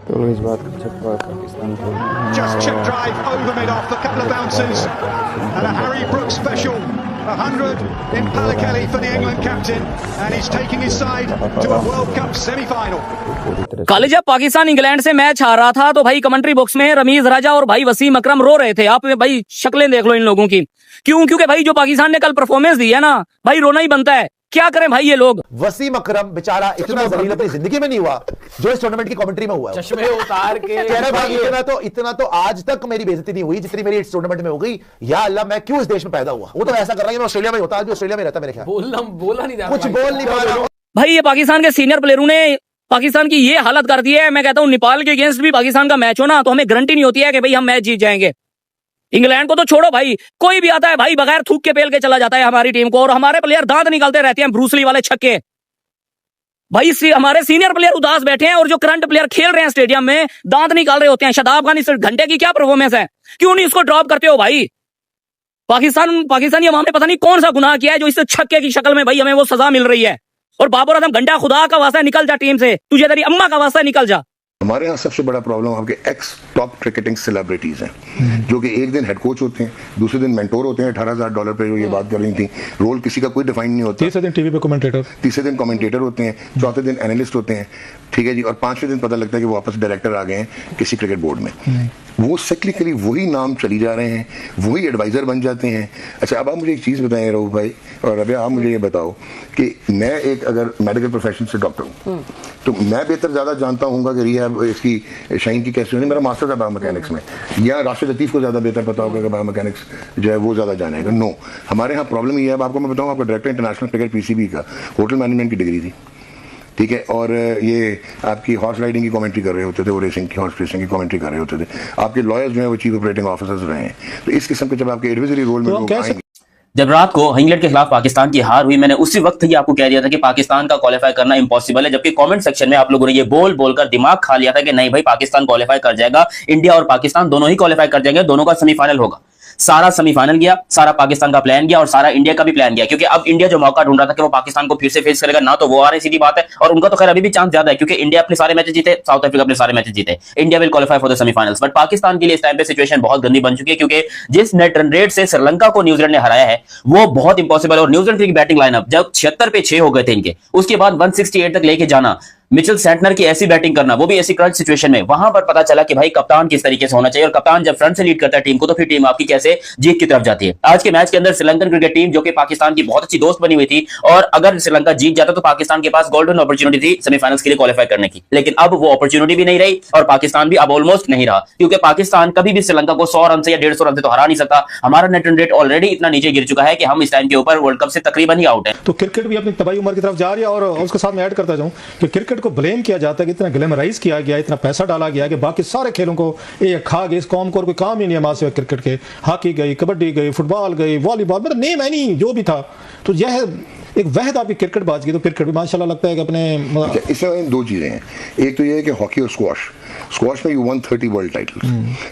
तो इस बात का छक्का पाकिस्तान को Just chip drive over mid off a couple of bounces and a Harry Brooks special. 100 in Pallachelli for the England captain, and he's taking his side to a World Cup semi-final. कल जब Pakistan England से match हार रहा था तो भाई commentary box में रमीज राजा और भाई वसीम अकरम रो रहे थे। आप भाई शक्लें देख लो इन लोगों की। क्यों? क्योंकि भाई जो पाकिस्तान ने कल परफॉर्मेंस दी है ना भाई, रोना ही बनता है। क्या करें भाई ये लोग। वसीम अकरम बेचारा इतना जलील अपनी जिंदगी में नहीं हुआ जो इस टूर्नामेंट की कमेंट्री में हुआ है। चश्मे उतार के कह रहे भाई इतना तो आज तक मेरी बेइज्जती नहीं हुई जितनी मेरी इस टूर्नामेंट में हो गई। या अल्लाह, मैं क्यों इस देश में पैदा हुआ। वो तो ऐसा कर रहा है मैं ऑस्ट्रेलिया में होता, आज भी ऑस्ट्रेलिया में रहता मेरे ख्याल। बोला नहीं कुछ बोल नहीं पा रहा। भाई ये पाकिस्तान के सीनियर प्लेयरों ने पाकिस्तान की ये हालत कर दी है। मैं कहता हूं नेपाल के अगेंस्ट भी पाकिस्तान का मैच हो ना तो हमें गारंटी नहीं होती है कि भाई हम मैच जीत जाएंगे। इंग्लैंड को तो छोड़ो भाई, कोई भी आता है भाई बगैर थूक के पेल के चला जाता है हमारी टीम को, और हमारे प्लेयर दांत निकालते रहते हैं ब्रूसली वाले छक्के। भाई हमारे सीनियर प्लेयर उदास बैठे हैं और जो करंट प्लेयर खेल रहे हैं स्टेडियम में दांत निकाल रहे होते हैं। शदाब खान इस घंटे की क्या परफॉर्मेंस है, क्यों नहीं इसको ड्रॉप करते हो भाई। पाकिस्तानी अवाम ने पता नहीं कौन सा गुनाह किया है जो इस छक्के की शक्ल में भाई हमें वो सजा मिल रही है। और बाबर आजम घंटा, खुदा का वास्ता निकल जा टीम से, तुझे तेरी अम्मा का वास्ता निकल जा। हमारे यहाँ सबसे बड़ा प्रॉब्लम आपके एक्स टॉप क्रिकेटिंग सेलिब्रिटीज हैं जो कि एक दिन हेड कोच होते हैं, दूसरे दिन मेंटोर होते हैं। $18,000 पे ये बात कर रही थी। रोल किसी का कोई डिफाइन नहीं होता। तीसरे दिन टीवी पे कमेंटेटर, तीसरे दिन कमेंटेटर होते हैं, चौथे दिन एनालिस्ट होते हैं, ठीक है जी, और पांचवें दिन पता लगता है कि वो वापस डायरेक्टर आ गए हैं किसी क्रिकेट बोर्ड में। वो साइक्लिकली वही नाम चली जा रहे हैं, वही एडवाइजर बन जाते हैं। अच्छा, अब आप मुझे एक चीज़ बताएं रऊफ भाई और अभी आप मुझे ये बताओ कि मैं एक अगर मेडिकल प्रोफेशन से डॉक्टर हूँ तो मैं बेहतर ज़्यादा जानता हूँ कि रिहैब इसकी शाइन की कैसे होनी। मेरा मास्टर था बायोमैकेनिक्स में, या राशिद लतीफ़ को ज़्यादा बेहतर पता होगा कि बायोमैकेनिक्स जो है वो ज़्यादा जानेगा। नो, हमारे यहाँ प्रॉब्लम ये है। अब आपको मैं बताऊँ, आपका डायरेक्टर इंटरनेशनल क्रिकेट PCB का होटल मैनेजमेंट की डिग्री थी, ठीक है, और ये आपकी हॉर्स राइडिंग की कमेंट्री कर रहे होते थे, वो रेसिंग की, हॉर्स रेसिंग की कमेंट्री कर रहे होते थे। आपके लॉयर्स जो है वो चीफ ऑपरेटिंग ऑफिसर्स रहे हैं। तो इस किस्म के जब आपके एडवाइजरी रोल में लोग आएंगे। जब रात को इंग्लैंड के खिलाफ पाकिस्तान की हार हुई, मैंने उसी वक्त ही आपको कह दिया था कि पाकिस्तान का क्वालिफाई करना इम्पॉसिबल है, जबकि कमेंट सेक्शन में आप लोगों ने ये बोलकर दिमाग खा लिया था कि नहीं भाई पाकिस्तान क्वालिफाई कर जाएगा, इंडिया और पाकिस्तान दोनों ही क्वालिफाई कर जाएंगे, दोनों का सेमीफाइनल होगा। सारा सेमीफाइनल गया, सारा पाकिस्तान का प्लान गया और सारा इंडिया का भी प्लान गया, क्योंकि अब इंडिया जो मौका ढूंढ रहा था कि वो पाकिस्तान को फिर से फेस करेगा ना, तो वो आ रही सीधी बात है। और उनका तो खैर अभी भी चांस ज्यादा है क्योंकि इंडिया अपने सारे मैचेस जीते, साउथ अफ्रीका अपने सारे मैचेस जीते, India will qualify for the semifinals. But Pakistan के लिए इस टाइम पे सिचुएशन बहुत गंदी बन चुकी है, क्योंकि जिस नेट रन रेट से श्रीलंका को न्यूजीलैंड ने हराया है वो बहुत इंपॉसिबल। और न्यूजीलैंड की बैटिंग लाइनअप जब 76 पे 6 हो गए थे इनके, उसके बाद 168 तक लेके जाना, मिचेल सेंटनर की ऐसी बैटिंग करना, वो भी ऐसी क्रंच सिचुएशन में, वहां पर पता चला कि भाई कप्तान किस तरीके से होना चाहिए। और कप्तान जब फ्रंट से लीड करता है टीम को तो फिर टीम आपकी कैसे जीत की तरफ जाती है। आज के मैच के अंदर श्रीलंकन क्रिकेट टीम जो कि पाकिस्तान की बहुत अच्छी दोस्त बनी हुई थी, और अगर श्रीलंका जीत जाता तो पाकिस्तान के पास गोल्डन अपॉर्चुनिटी थी सेमीफाइनल्स के लिए क्वालिफाई करने की, लेकिन अब वो अपॉर्चुनिटी भी नहीं रही और पाकिस्तान भी अब ऑलमोस्ट नहीं रहा, क्योंकि पाकिस्तान कभी भी श्रीलंका को 100 रन से या 150 रन से तो हरा नहीं सकता। हमारा नेट रन रेट ऑलरेडी इतना नीचे गिर चुका है कि हम इस टाइम के ऊपर वर्ल्ड कप से तकरीबन ही आउट है। तो क्रिकेट भी अपनी तबाही उम्र की तरफ जा रही है। और उसके साथ मैं ऐड करता जाऊं कि क्रिकेट को ब्लेम किया जाता है कि इतना ग्लैमराइज किया गया, इतना पैसा डाला गया कि बाकी सारे खेलों को ये खा गए, इस कौम को और कोई काम ही नहीं है हमारे सिवा क्रिकेट के। हॉकी गई, कबड्डी गई, फुटबॉल गई, वॉलीबॉल, मतलब नेम है नहीं जो भी था। तो यह एक वहद आपकी क्रिकेट बात की, तो क्रिकेट भी माशाल्लाह लगता है कि अपने इसमें दो चीज़ें हैं। एक तो ये है कि हॉकी और स्क्वॉश में यू वन 30 वर्ल्ड टाइटल,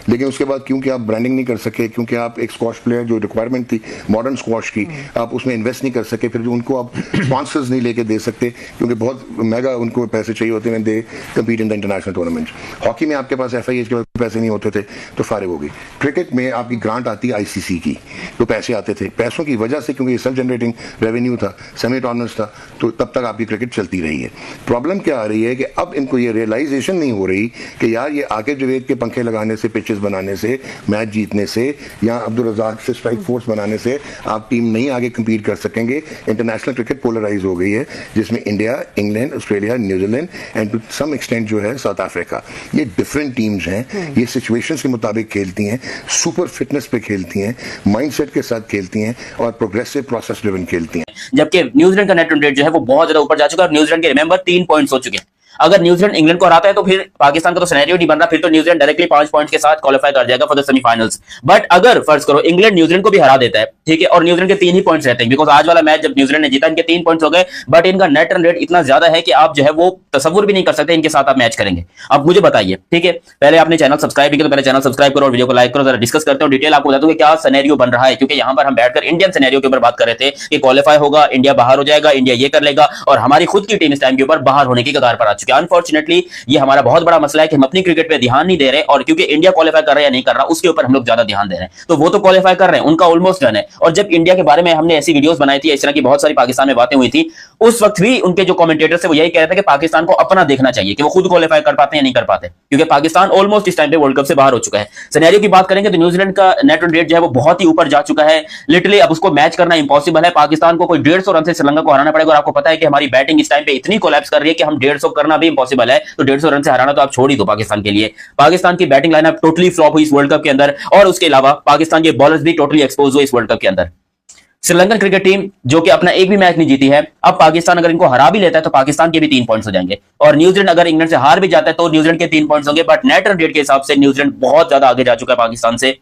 लेकिन उसके बाद क्योंकि आप ब्रांडिंग नहीं कर सके, क्योंकि आप एक स्क्वॉश प्लेयर जो रिक्वायरमेंट थी मॉडर्न स्क्वॉश की, आप उसमें इन्वेस्ट नहीं कर सके, फिर जो उनको आप स्पॉन्सर्स नहीं लेके दे सकते क्योंकि बहुत महंगा उनको पैसे चाहिए होते हैं, दे compete in the international tournament. Hockey में आपके पास FIH के पास पैसे नहीं होते थे तो फारिग हो गई। क्रिकेट में आपकी ग्रांट आती ICC की, तो पैसे आते थे, पैसों की वजह से, क्योंकि सेल्फ जनरेटिंग रेवेन्यू था, सेमी टॉर्नर्स था, तो तब तक आपकी क्रिकेट चलती रही है। प्रॉब्लम क्या आ रही है कि अब इनको ये रियलाइजेशन नहीं हो रही कि यार ये आके जवेद के पंखे लगाने से, पिचेस बनाने से, मैच जीतने से, या अब्दुल रज़ाक से स्ट्राइक फोर्स बनाने से आप टीम नहीं आगे कम्पीट कर सकेंगे। इंटरनेशनल क्रिकेट पोलराइज हो गई है, जिसमें India, England, Australia, New Zealand and to some extent जो है साउथ अफ्रीका, ये डिफरेंट टीम्स हैं। ये सिचुएशंस के मुताबिक खेलती हैं, सुपर फिटनेस पे खेलती हैं, माइंडसेट के साथ खेलती हैं और प्रोग्रेसिव प्रोसेस ड्रिवन खेलती हैं। जबकि न्यूजीलैंड का नेट रन रेट जो है वो बहुत ज्यादा ऊपर जा चुका है। न्यूजीलैंड के रिमेंबर 3 पॉइंट्स हो चुके हैं। अगर न्यूजीलैंड इंग्लैंड को हराता है तो फिर पाकिस्तान का तो सिनेरियो नहीं बन रहा, फिर तो न्यूजीलैंड डायरेक्टली 5 पॉइंट्स के साथ क्वालिफाई कर जाएगा फॉर द सेमीफाइनल्स। बट अगर फर्ज करो इंग्लैंड न्यूजीलैंड को भी हरा देता है, ठीक है, और न्यूजीलैंड के 3 ही पॉइंट्स रहते हैं, बिकॉज आज वाला मैच जब न्यूजीलैंड ने जीता इनके 3 पॉइंट्स हो गए, बट इनका नेट रन रेट इतना ज्यादा है कि आप जो है वो तसव्वुर भी नहीं कर सकते इनके साथ आप मैच करेंगे। अब मुझे बताइए, ठीक है, पहले आपने चैनल सब्सक्राइब किया तो पहले चैनल सब्सक्राइब करो और वीडियो को लाइक करो, जरा डिस्कस करते हैं, डिटेल आपको बता दूं कि क्या सिनेरियो बन रहा है, क्योंकि यहाँ पर हम बैठकर इंडियन सिनेरियो के ऊपर बात कर रहे थे कि क्वालिफाई होगा, इंडिया बाहर हो जाएगा, इंडिया ये कर लेगा, और हमारी खुद की टीम इस टाइम के ऊपर बाहर होने की कगार पर आ चुकी है। चुके हैं। अनफॉर्चुनेटली ये हमारा बहुत बड़ा मसला है कि हम अपनी क्रिकेट पे ध्यान नहीं दे रहे, और क्योंकि इंडिया क्वालिफाई कर रहा है या नहीं कर रहा उसके ऊपर हम लोग ज्यादा ध्यान दे रहे हैं। तो वो तो क्वालिफाई कर रहे हैं, उनका ऑलमोस्ट डन है। और जब इंडिया के बारे में हमने ऐसी वीडियोस बनाई थी, इस तरह की बहुत सारी पाकिस्तान में बातें हुई थी, उस वक्त भी उनके जो कमेंटेटर्स थे वो यही कह रहे थे कि पाकिस्तान को अपना देखना चाहिए कि वो खुद क्वालिफाई कर पाते हैं या नहीं कर पाते, क्योंकि पाकिस्तान ऑलमोस्ट इस टाइम पे वर्ल्ड कप से बाहर हो चुका है। सिनेरियो की बात करेंगे तो न्यूजीलैंड का नेट रन रेट जो है वो बहुत ही ऊपर जा चुका है, लिटरली अब उसको मैच करना इंपॉसिबल है। पाकिस्तान को कोई 150 रन से श्रीलंका को हराना पड़ेगा, और आपको पता है कि हमारी बैटिंग इस टाइम पे इतनी कोलैप्स कर रही है कि हम 150 करना भी इंपॉसिबल है, तो 150 रन से हराना तो आप छोड़ ही दो पाकिस्तान के लिए। पाकिस्तान की बैटिंग लाइनअप टोटली फ्लॉप हुई इस वर्ल्ड कप के अंदर, और उसके अलावा पाकिस्तान के बॉलर्स भी टोटली एक्सपोज हुए इस वर्ल्ड कप के अंदर। श्रीलंकन क्रिकेट टीम जो कि अपना एक भी मैच नहीं जीती है, अब पाकिस्तान अगर इनको हरा भी लेता है तो पाकिस्तान के भी 3 पॉइंट्स हो जाएंगे, और न्यूजीलैंड अगर इंग्लैंड से हार भी जाता है तो न्यूजीलैंड के 3 पॉइंट्स होंगे। बट नेट रन रेट के हिसाब से न्यूजीलैंड बहुत ज्यादा आगे जा चुका है पाकिस्तान से।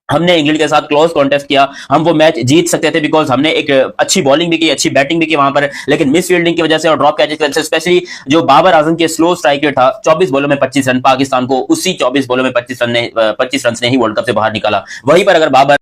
हमने इंग्लैंड के साथ क्लोज कॉन्टेस्ट किया, हम वो मैच जीत सकते थे बिकॉज हमने एक अच्छी बॉलिंग भी की, अच्छी बैटिंग भी की वहां पर, लेकिन मिस फील्डिंग की वजह से और ड्रॉप कैचेस की वजह से, स्पेशली जो बाबर आजम के स्लो स्ट्राइक रेट था 24 बॉलों में 25 रन, पाकिस्तान को उसी 24 बॉलों में 25 रन ने ही वर्ल्ड कप से बाहर निकाला। वहीं पर अगर बाबर